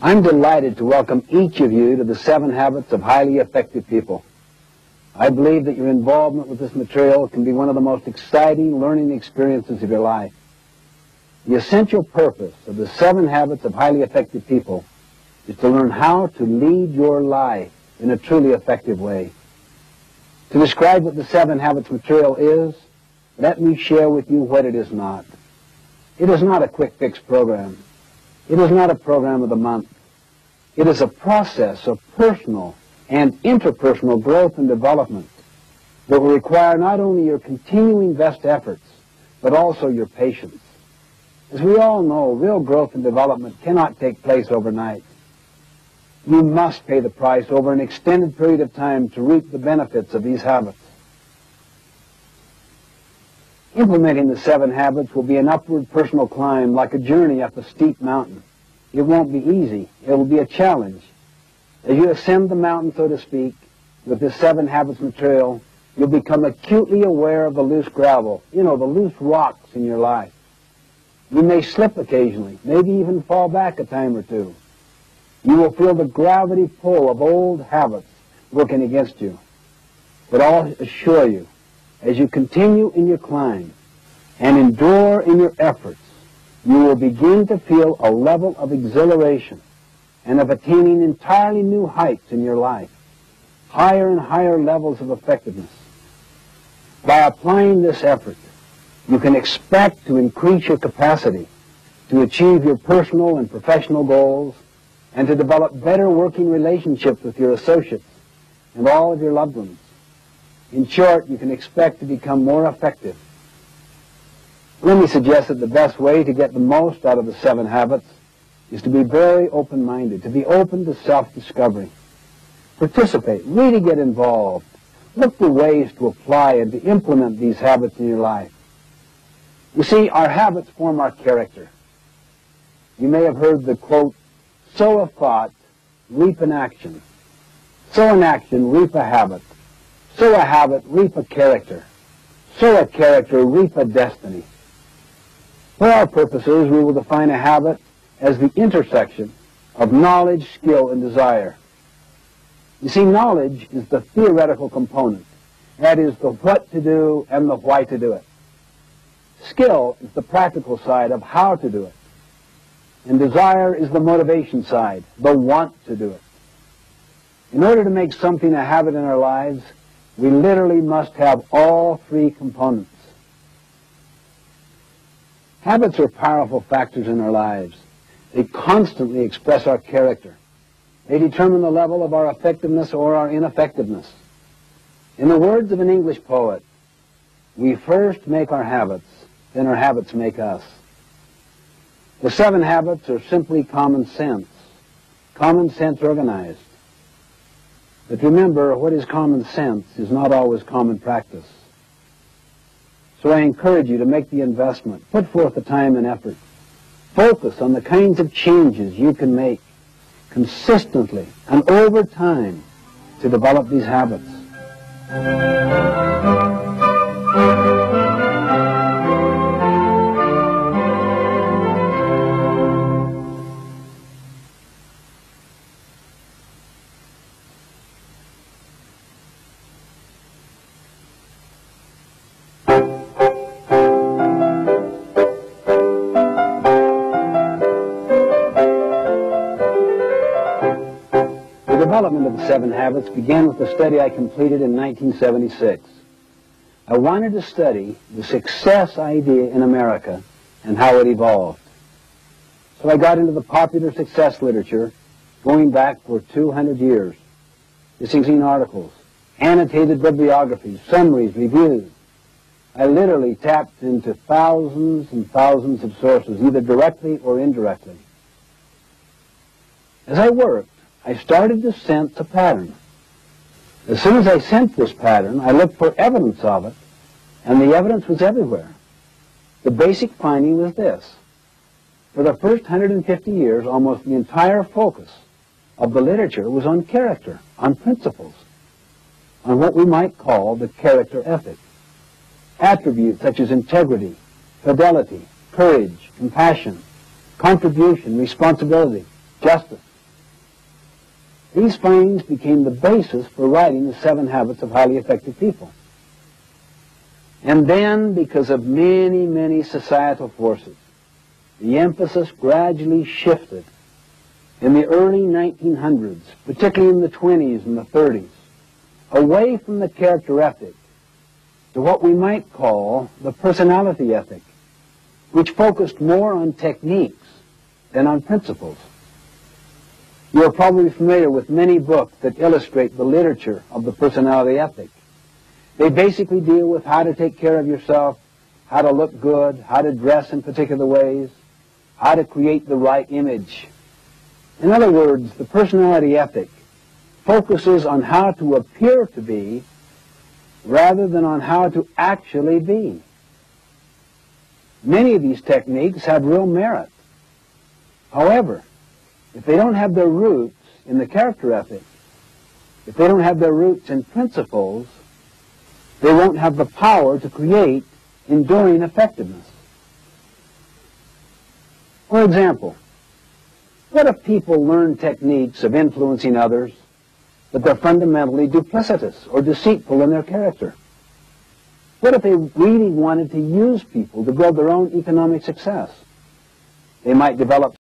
I'm delighted to welcome each of you to the 7 Habits of Highly Effective People. I believe that your involvement with this material can be one of the most exciting learning experiences of your life. The essential purpose of the 7 Habits of Highly Effective People is to learn how to lead your life in a truly effective way. To describe what the 7 Habits material is, let me share with you what it is not. It is not a quick fix program. It is not a program of the month. It is a process of personal and interpersonal growth and development that will require not only your continuing best efforts, but also your patience. As we all know, real growth and development cannot take place overnight. You must pay the price over an extended period of time to reap the benefits of these habits. Implementing the 7 habits will be an upward personal climb like a journey up a steep mountain. It won't be easy. It will be a challenge. As you ascend the mountain, so to speak, with this 7 habits material, you'll become acutely aware of the loose gravel, the loose rocks in your life. You may slip occasionally, maybe even fall back a time or two. You will feel the gravity pull of old habits working against you. But I'll assure you, as you continue in your climb and endure in your efforts, you will begin to feel a level of exhilaration and of attaining entirely new heights in your life, higher and higher levels of effectiveness. By applying this effort, you can expect to increase your capacity to achieve your personal and professional goals and to develop better working relationships with your associates and all of your loved ones. In short, you can expect to become more effective. Let me suggest that the best way to get the most out of the 7 habits is to be very open-minded, to be open to self-discovery. Participate, really get involved. Look for ways to apply and to implement these habits in your life. You see, our habits form our character. You may have heard the quote, sow a thought, reap an action. Sow an action, reap a habit. Sow a habit, reap a character. Sow a character, reap a destiny. For our purposes, we will define a habit as the intersection of knowledge, skill, and desire. You see, knowledge is the theoretical component. That is the what to do and the why to do it. Skill is the practical side of how to do it. And desire is the motivation side, the want to do it. In order to make something a habit in our lives, we literally must have all 3 components. Habits are powerful factors in our lives. They constantly express our character. They determine the level of our effectiveness or our ineffectiveness. In the words of an English poet, we first make our habits, then our habits make us. The 7 habits are simply common sense organized. But remember, what is common sense is not always common practice. So I encourage you to make the investment, put forth the time and effort. Focus on the kinds of changes you can make consistently and over time to develop these habits. The development of the 7 habits began with a study I completed in 1976. I wanted to study the success idea in America and how it evolved. So I got into the popular success literature going back for 200 years. Discussing articles, annotated bibliographies, summaries, reviews. I literally tapped into thousands and thousands of sources, either directly or indirectly. As I worked, I started to sense a pattern. As soon as I sensed this pattern, I looked for evidence of it, and the evidence was everywhere. The basic finding was this. For the first 150 years, almost the entire focus of the literature was on character, on principles, on what we might call the character ethic. Attributes such as integrity, fidelity, courage, compassion, contribution, responsibility, justice. These findings became the basis for writing the 7 Habits of Highly Effective People. And then, because of many, many societal forces, the emphasis gradually shifted in the early 1900s, particularly in the 20s and the 30s, away from the character ethic to what we might call the personality ethic, which focused more on techniques than on principles. You are probably familiar with many books that illustrate the literature of the personality ethic. They basically deal with how to take care of yourself, how to look good, how to dress in particular ways, how to create the right image. In other words, the personality ethic focuses on how to appear to be rather than on how to actually be. Many of these techniques have real merit. However, if they don't have their roots in the character ethic, if they don't have their roots in principles, they won't have the power to create enduring effectiveness. For example, what if people learn techniques of influencing others, but they're fundamentally duplicitous or deceitful in their character? What if they really wanted to use people to build their own economic success? They might develop